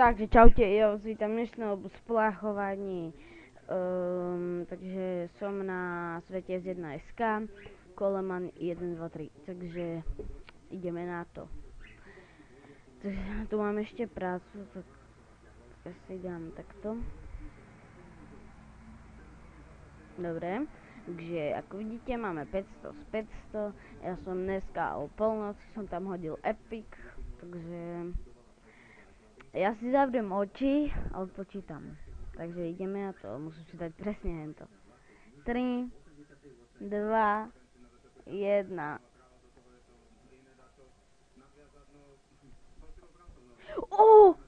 Takže čaute, ja vás vítam dnešného spláchovaní. Takže som na svete z 1SK, Coleman 1, 2, 3, takže ideme na to. Takže tu mám ešte prácu, tak ja si dám takto. Dobre, takže ako vidíte máme 500 z 500, ja som dneska o polnoci som tam hodil Epic, takže ja si zavriem oči a odpočítam. Takže ideme na to, musím si dať presne hento. 3, 2, 1. Ó!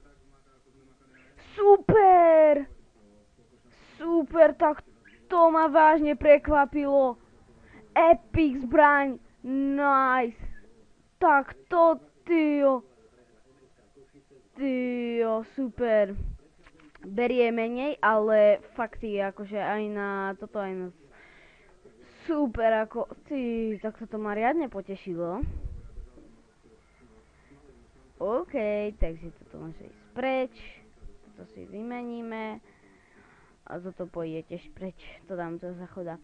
Super! Super, tak to ma vážne prekvapilo. Epic zbraň, nice. Tak to, tyjo. Tyjo, super. Berie menej, ale fakt je akože aj na toto, aj na super, ako, ty, tak to ma riadne potešilo. OK, takže toto môže ísť preč, toto si vymeníme a toto pôjde tiež preč, to dám do zachoda.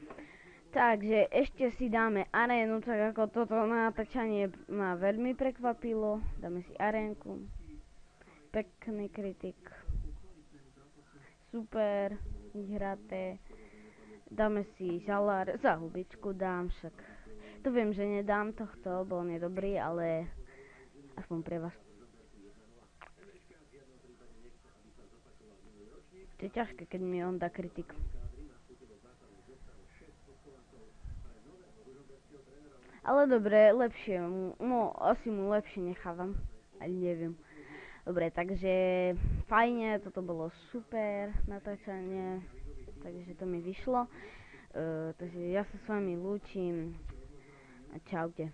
Takže ešte si dáme arénu, tak ako toto natáčanie ma veľmi prekvapilo, dáme si arénku, pekný kritik, super, vyhraté, dáme si žalár, za hubičku dám, však to viem, že nedám tohto, bo on je dobrý, ale aspoň pre vás. To je ťažké, keď mi on dá kritik. Ale dobre, lepšie, asi mu lepšie nechávam, ani neviem. Dobre, takže fajne, toto bolo super natáčanie, takže to mi vyšlo. Takže ja sa s vami lúčim a čaute.